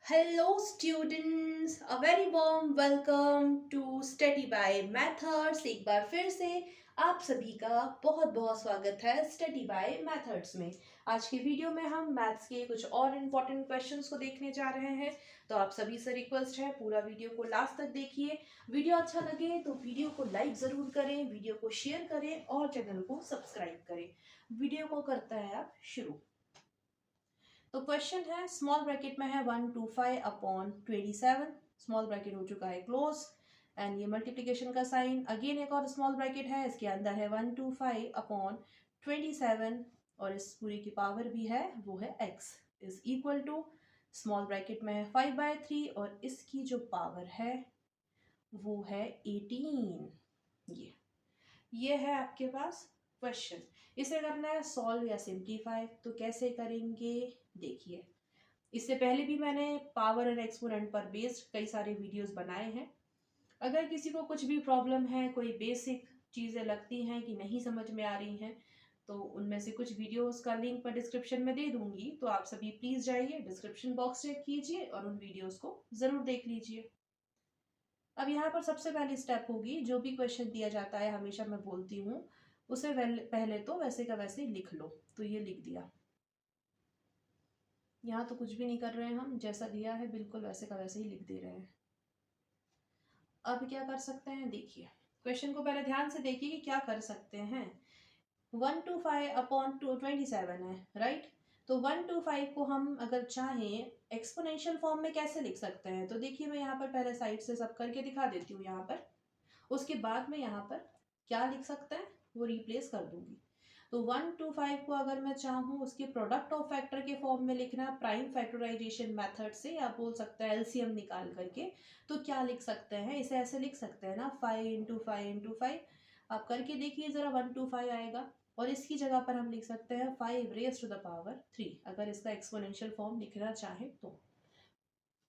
Hello students, a very warm welcome to Study by Methods। एक बार फिर से आप सभी का बहुत बहुत स्वागत है Study by Methods में। आज की वीडियो में हम मैथ्स के कुछ और इम्पोर्टेंट क्वेश्चंस को देखने जा रहे हैं। तो आप सभी से रिक्वेस्ट है पूरा वीडियो को लास्ट तक देखिए। वीडियो अच्छा लगे तो वीडियो को लाइक ज़रूर करें, वीडियो को शेयर करें और चैनल को सब्सक्राइब करें। वीडियो को करते हैं आप शुरू। तो क्वेश्चन है स्मॉल ब्रैकेट में है 125 अपॉन 27। स्मॉल ब्रैकेट हो चुका है क्लोज एंड ये मल्टीप्लिकेशन का साइन। अगेन एक और स्मॉल ब्रैकेट है, इसके अंदर है 125 अपॉन 27 और इस पूरी की पावर भी है वो है x is equal to small bracket में है 5/3 और इसकी जो पावर है वो है 18। ये है आपके पास क्वेश्चन। इसे करना है सॉल्व या सिंप्लीफाई, तो कैसे करेंगे देखिए। इससे पहले भी मैंने पावर एंड एक्सपोनेंट पर बेस्ड कई सारे वीडियोस बनाए हैं। अगर किसी को कुछ भी प्रॉब्लम है, कोई बेसिक चीज़ें लगती हैं कि नहीं समझ में आ रही हैं, तो उनमें से कुछ वीडियोस का लिंक पर डिस्क्रिप्शन में दे दूंगी। तो आप सभी प्लीज़ जाइए, डिस्क्रिप्शन बॉक्स चेक कीजिए और उन वीडियोस को ज़रूर देख लीजिए। अब यहाँ पर सबसे पहली स्टेप होगी, जो भी क्वेश्चन दिया जाता है हमेशा मैं बोलती हूँ उसे पहले तो वैसे का वैसे ही लिख लो। तो ये लिख दिया, यहाँ तो कुछ भी नहीं कर रहे हैं हम, जैसा दिया है बिल्कुल वैसे का वैसे ही लिख दे रहे हैं। अब क्या कर सकते हैं देखिए, क्वेश्चन को पहले ध्यान से देखिए कि क्या कर सकते हैं। 125 अपॉन 27 है राइट। तो 125 को हम अगर चाहें एक्सपोनेंशियल फॉर्म में कैसे लिख सकते हैं, तो देखिए मैं यहाँ पर पहले साइड से सब करके दिखा देती हूँ। यहाँ पर उसके बाद में यहाँ पर क्या लिख सकते हैं वो रिप्लेस कर दूंगी। तो 125 को अगर मैं चाहूँ उसके प्रोडक्ट ऑफ फैक्टर के फॉर्म में लिखना प्राइम फैक्टराइजेशन मेथड से, या बोल सकते हैं एलसीएम निकाल करके, तो क्या लिख सकते हैं, इसे ऐसे लिख सकते हैं ना 5 इंटू 5 इंटू 5। आप करके देखिए ज़रा 125 आएगा और इसकी जगह पर हम लिख सकते हैं 5 रेज टू द पावर 3, अगर इसका एक्सपोनेंशियल फॉर्म लिखना चाहे तो।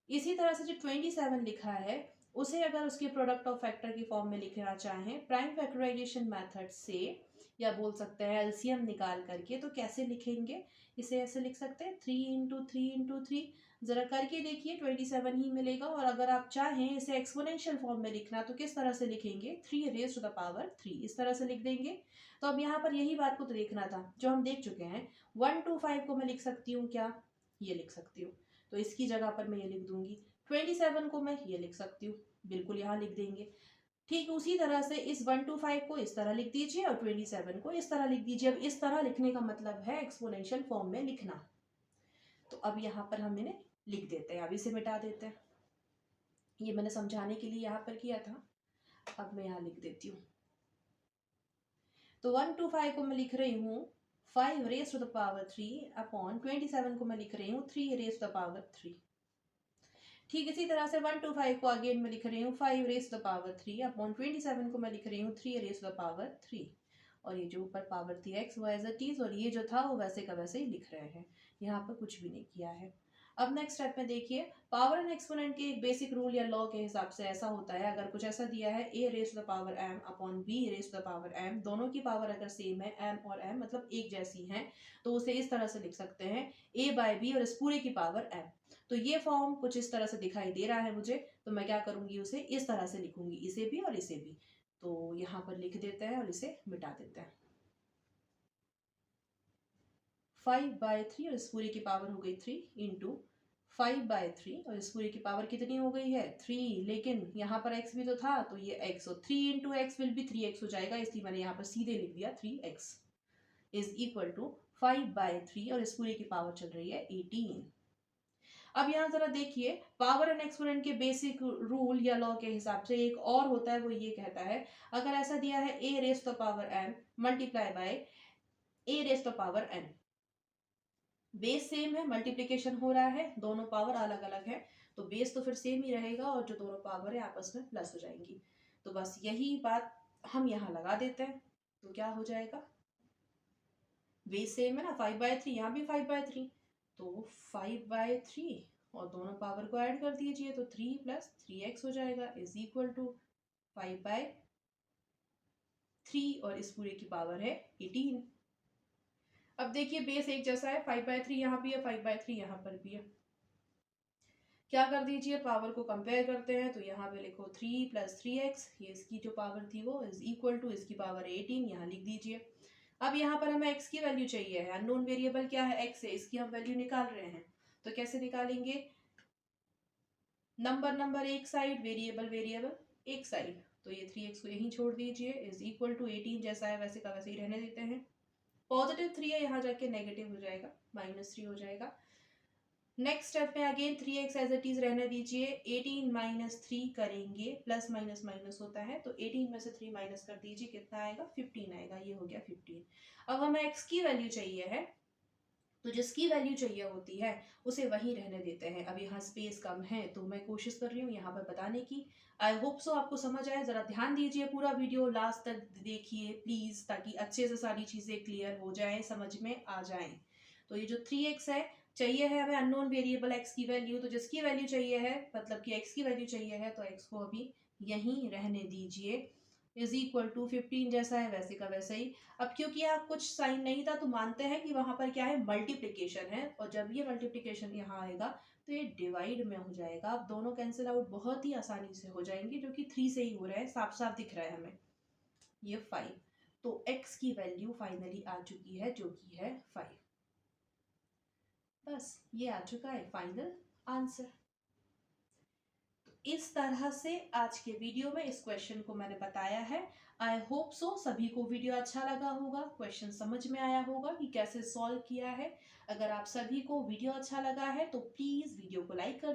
इसी तरह से जो 27 लिखा है उसे अगर उसके प्रोडक्ट ऑफ फैक्टर की फॉर्म में लिखना चाहें प्राइम फैक्टराइजेशन मेथड से, या बोल सकते हैं एलसीएम निकाल करके, तो कैसे लिखेंगे, इसे ऐसे लिख सकते हैं 3 इंटू 3 इंटू 3। जरा करके देखिए 27 ही मिलेगा। और अगर आप चाहें इसे एक्सपोनेंशियल फॉर्म में लिखना तो किस तरह से लिखेंगे, 3 रेज टू द पावर 3, इस तरह से लिख देंगे। तो अब यहाँ पर यही बात को तो देखना था जो हम देख चुके हैं। 125 को मैं लिख सकती हूँ क्या, ये लिख सकती हूँ, तो इसकी जगह पर मैं ये लिख दूंगी। 27 को मैं ये लिख सकती हूँ, बिल्कुल यहाँ लिख देंगे। ठीक उसी तरह से इस 125 को इस तरह लिख दीजिए और 27 को इस तरह लिख दीजिए। अब इस तरह लिखने का मतलब है एक्सपोनेंशियल फॉर्म में लिखना। तो अब यहाँ पर हम इन्हें लिख देते हैं, अब इसे मिटा देते हैं। ये मैंने समझाने के लिए यहाँ पर किया था, अब मैं यहाँ लिख देती हूँ। तो 125 को मैं लिख रही हूँ 5 raise to the power 3 upon 27 को मैं लिख रही हूँ 3 रेज टू द पावर 3। ठीक इसी तरह से 125 को अगेन मैं लिख रही हूँ 5 रेज द पावर 3 अपॉन 27 को मैं लिख रही हूँ 3 रेज द पावर 3। और ये जो ऊपर पावर थी एक्स वो एज इट इज, और ये जो था वो वैसे का वैसे ही लिख रहे हैं, यहाँ पर कुछ भी नहीं किया है। अब नेक्स्ट स्टेप में देखिए, पावर एंड एक्सपोनेंट के एक बेसिक रूल या लॉ के हिसाब से ऐसा होता है, अगर कुछ ऐसा दिया है a raise the power m upon b raise the power m, दोनों की पावर अगर सेम है m और m मतलब एक जैसी है, तो उसे इस तरह से लिख सकते हैं a बाय b और इस पूरे की पावर m। तो ये फॉर्म कुछ इस तरह से दिखाई दे रहा है मुझे, तो मैं क्या करूंगी उसे इस तरह से लिखूंगी, इसे भी और इसे भी। तो यहाँ पर लिख देते हैं और इसे मिटा देते हैं। 5/3 और इस पूरी की पावर हो गई 3 इंटू 5/3 और इस पूरी की पावर कितनी हो गई है 3, लेकिन यहाँ पर x भी तो था तो ये x, और 3 इंटू एक्स विल भी 3x हो जाएगा, इसलिए मैंने यहाँ पर सीधे लिख दिया 3x इज इक्वल टू 5/3 और इस पूरी की पावर चल रही है 18। अब यहाँ जरा देखिए, पावर एंड एक्सपोनेंट के बेसिक रूल या लॉ के हिसाब से एक और होता है, वो ये कहता है अगर ऐसा दिया है a raise to the power m multiply by a raise to the power n, base same है, मल्टीप्लिकेशन हो रहा है, दोनों पावर अलग अलग है, तो बेस तो फिर सेम ही रहेगा और जो दोनों पावर है आपस में प्लस हो जाएंगी। तो बस यही बात हम यहाँ लगा देते हैं, तो क्या हो जाएगा, बेस सेम है ना 5/3, यहाँ भी 5/3, तो 5/3 और दोनों पावर को ऐड कर दीजिए तो 3 प्लस 3x हो जाएगा इज इक्वल टू 5/3 और इस पूरे की पावर है 18। अब देखिए बेस एक जैसा है, 5/3 यहाँ भी है 5/3 यहाँ पर भी है, क्या कर दीजिए, पावर को कंपेयर करते हैं, तो यहाँ पे लिखो 3 + 3x, ये इसकी जो पावर थी वो इज इक्वल टू इसकी पावर 18, यहाँ लिख दीजिए। अब यहाँ पर हमें x की वैल्यू चाहिए है, अननोन वेरिएबल क्या है, x है, इसकी हम वैल्यू निकाल रहे हैं। तो कैसे निकालेंगे, नंबर एक साइड, वेरिएबल वेरिएबल एक साइड, तो ये 3x को यहीं छोड़ दीजिए, इज इक्वल टू 18 जैसा है वैसे का वैसे ही रहने देते हैं। पॉजिटिव 3 है, यहाँ जाके नेगेटिव हो जाएगा, -3 हो जाएगा। नेक्स्ट स्टेप में again 3x as it is रहने दीजिए, 18 - 3 करेंगे, प्लस माइनस माइनस होता है, तो 18 में से 3 माइनस कर दीजिए, कितना आएगा, 15 आएगा, ये हो गया 15। अब हमें x की वैल्यू चाहिए है, तो जिसकी वैल्यू चाहिए होती है उसे वहीं रहने देते हैं। अब यहाँ स्पेस कम है तो मैं कोशिश कर रही हूँ यहाँ पर बताने की। आई होप सो आपको समझ आए। ज़रा ध्यान दीजिए, पूरा वीडियो लास्ट तक देखिए प्लीज़, ताकि अच्छे से सारी चीज़ें क्लियर हो जाएं, समझ में आ जाएं। तो ये जो 3x है, चाहिए है हमें अननोन वेरिएबल x की वैल्यू, तो जिसकी वैल्यू चाहिए है, मतलब कि x की वैल्यू चाहिए है, तो x को अभी यहीं रहने दीजिए, इज इक्वल टू 15 जैसा है वैसे का वैसे ही। अब क्योंकि यहाँ कुछ साइन नहीं था तो मानते हैं कि वहां पर क्या है, मल्टीप्लिकेशन है, और जब ये मल्टीप्लिकेशन यहाँ आएगा तो ये डिवाइड में हो जाएगा। अब दोनों कैंसिल आउट बहुत ही आसानी से हो जाएंगे, जो कि 3 से ही हो रहा है, साफ साफ दिख रहा है हमें, ये 5। तो x की वैल्यू फाइनली आ चुकी है, जो कि है 5। बस ये आ चुका है फाइनल आंसर। इस तरह से आज के वीडियो में इस क्वेश्चन को मैंने बताया है। आई होप सो सभी को वीडियो अच्छा लगा होगा, क्वेश्चन समझ में आया होगा कि कैसे सॉल्व किया है। अगर आप सभी को वीडियो अच्छा लगा है तो प्लीज वीडियो को लाइक कर